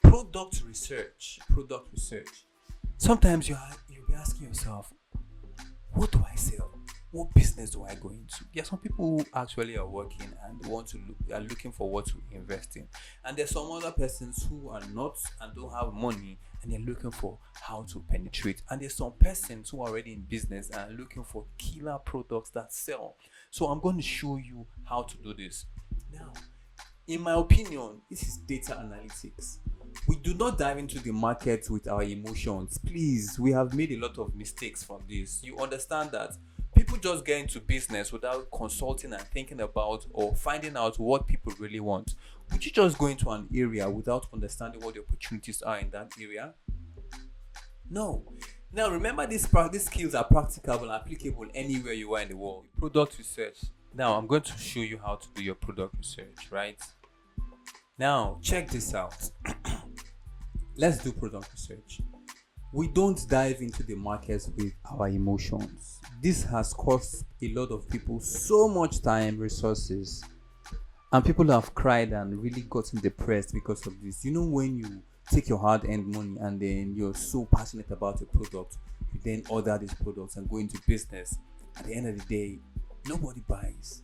Product research. Sometimes you'll be asking yourself, what do I sell? What business do I go into? There are some people who actually are working and are looking for what to invest in, and there's some other persons who are not and don't have money and they're looking for how to penetrate. And there's some persons who are already in business and are looking for killer products that sell. So I'm going to show you how to do this. Now, in my opinion, this is data analytics. We do not dive into the market with our emotions. Please, we have made a lot of mistakes from this. You understand that people just get into business without consulting and thinking about or finding out what people really want. Would you just go into an area without understanding what the opportunities are in that area? No. Now remember, these skills are practicable and applicable anywhere you are in the world. Product research. Now I'm going to show you how to do your product research, right? Now check this out. Let's do product research. We don't dive into the markets with our emotions. This has cost a lot of people so much time, resources, and people have cried and really gotten depressed because of this. You know, when you take your hard-earned money and then you're so passionate about a product, you then order these products and go into business. At the end of the day, nobody buys.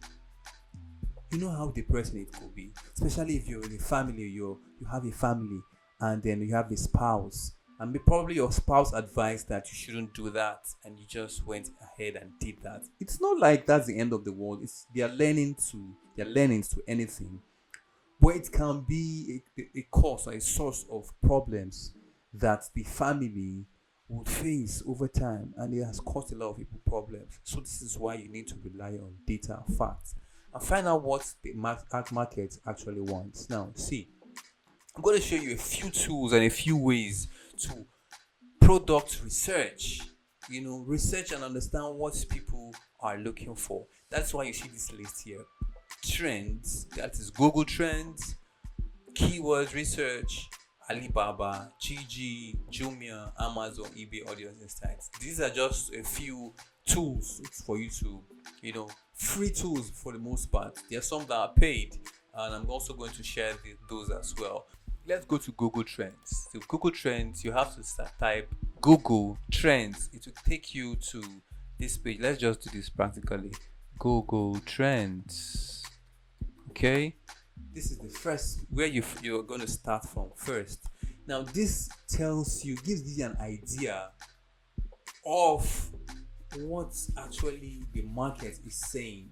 You know how depressing it could be, especially if you're in a family. You have a family and then you have a spouse, and probably your spouse advised that you shouldn't do that, and you just went ahead and did that. It's not like that's the end of the world. They're learning to anything, but it can be a cause or a source of problems that the family would face over time, and it has caused a lot of people problems. So this is why you need to rely on data, facts, and find out what the market actually wants. Now, see, I'm going to show you a few tools and a few ways to product research. Research and understand what people are looking for. That's why you see this list here. Trends, that is Google Trends, keywords research, Alibaba, Gigi, Jumia, Amazon, eBay, all these sites. These are just a few tools for you to, free tools for the most part. There are some that are paid, and I'm also going to share those as well. Let's go to Google Trends. So Google Trends, you have to type Google Trends. It will take you to this page. Let's just do this practically. Google Trends. Okay, this is the first where you're going to start from first. Now this gives you an idea of what actually the market is saying.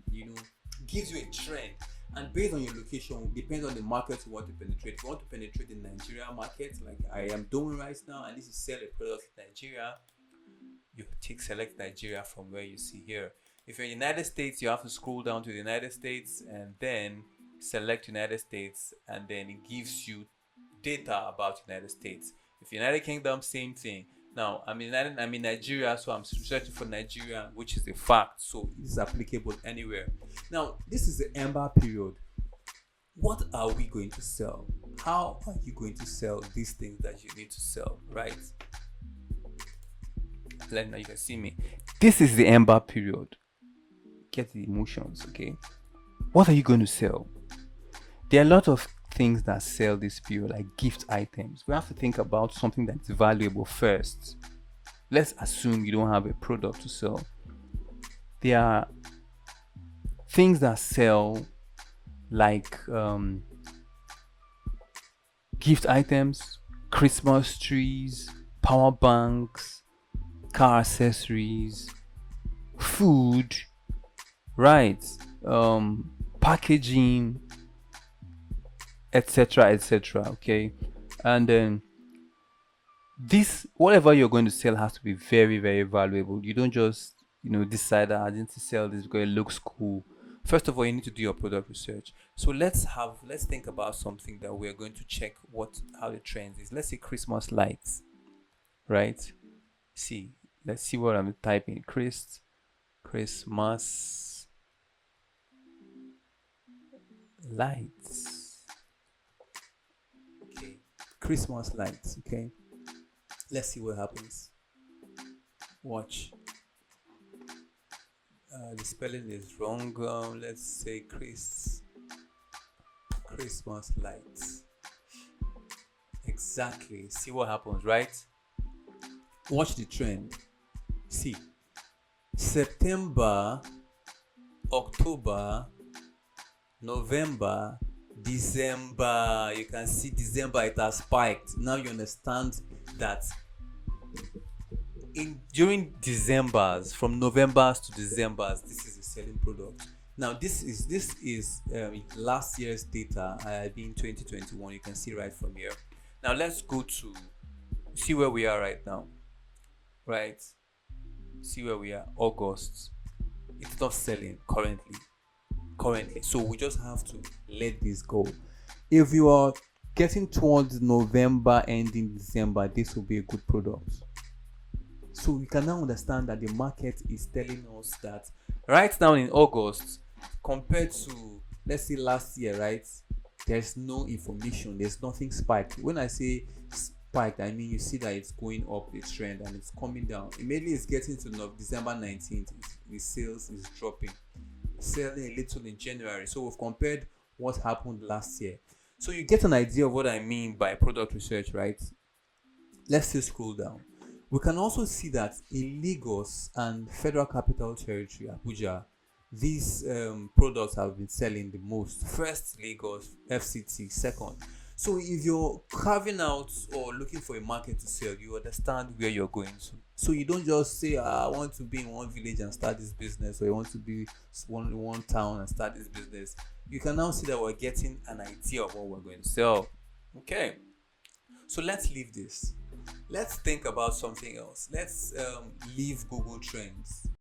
Gives you a trend. And based on your location, depends on the market you want to penetrate. If you want to penetrate the Nigeria market, like I am doing right now, and this is sell a product in Nigeria, you select Nigeria from where you see here. If you're in the United States, you have to scroll down to the United States and then select United States, and then it gives you data about United States. If United Kingdom, same thing. Now I'm in Nigeria, so I'm searching for Nigeria, which is a fact. So it is applicable anywhere. Now this is the ember period. What are we going to sell? How are you going to sell these things that you need to sell, right? Let me know you can see me. This is the ember period. Get the emotions, okay? What are you going to sell? There are a lot of things that sell this period, like gift items. We have to think about something that's valuable first. Let's assume you don't have a product to sell. There are things that sell like gift items, Christmas trees, power banks, car accessories, food, right? Packaging, etc. Okay, and then this, whatever you're going to sell, has to be very, very valuable. You don't just decide that I need to sell this because it looks cool. First of all, you need to do your product research. So let's think about something that we're going to check how the trend is. Let's say Christmas lights, right? Let's see what I'm typing. Christmas lights. Okay, Christmas lights. Okay, let's see what happens. Watch. The spelling is wrong. Let's say Christmas lights. Exactly. See what happens, right? Watch the trend. See, September, October, November, December. You can see December it has spiked. Now you understand that in during December's, from November's to December's, this is a selling product. Now this is last year's data. Being 2021, you can see right from here. Now let's go to see where we are right now. Right, see where we are. August, it's not selling currently, so we just have to let this go. If you are getting towards November ending December, this will be a good product. So we can now understand that the market is telling us that right now in August, compared to let's say last year, right, there's no information, there's nothing spiked. When I say spiked, I mean you see that it's going up the trend and it's coming down. Immediately it's getting to December 19th, the sales is dropping, selling a little in January. So we've compared what happened last year. So you get an idea of what I mean by product research, right? Let's still scroll down. We can also see that in Lagos and Federal Capital Territory, Abuja, these products have been selling the most. First, Lagos, FCT, second. So if you're carving out or looking for a market to sell, you understand where you're going to. So you don't just say, I want to be in one village and start this business, or you want to be in one town and start this business. You can now see that we're getting an idea of what we're going to sell. Okay, so let's leave this. Let's think about something else. Let's leave Google Trends.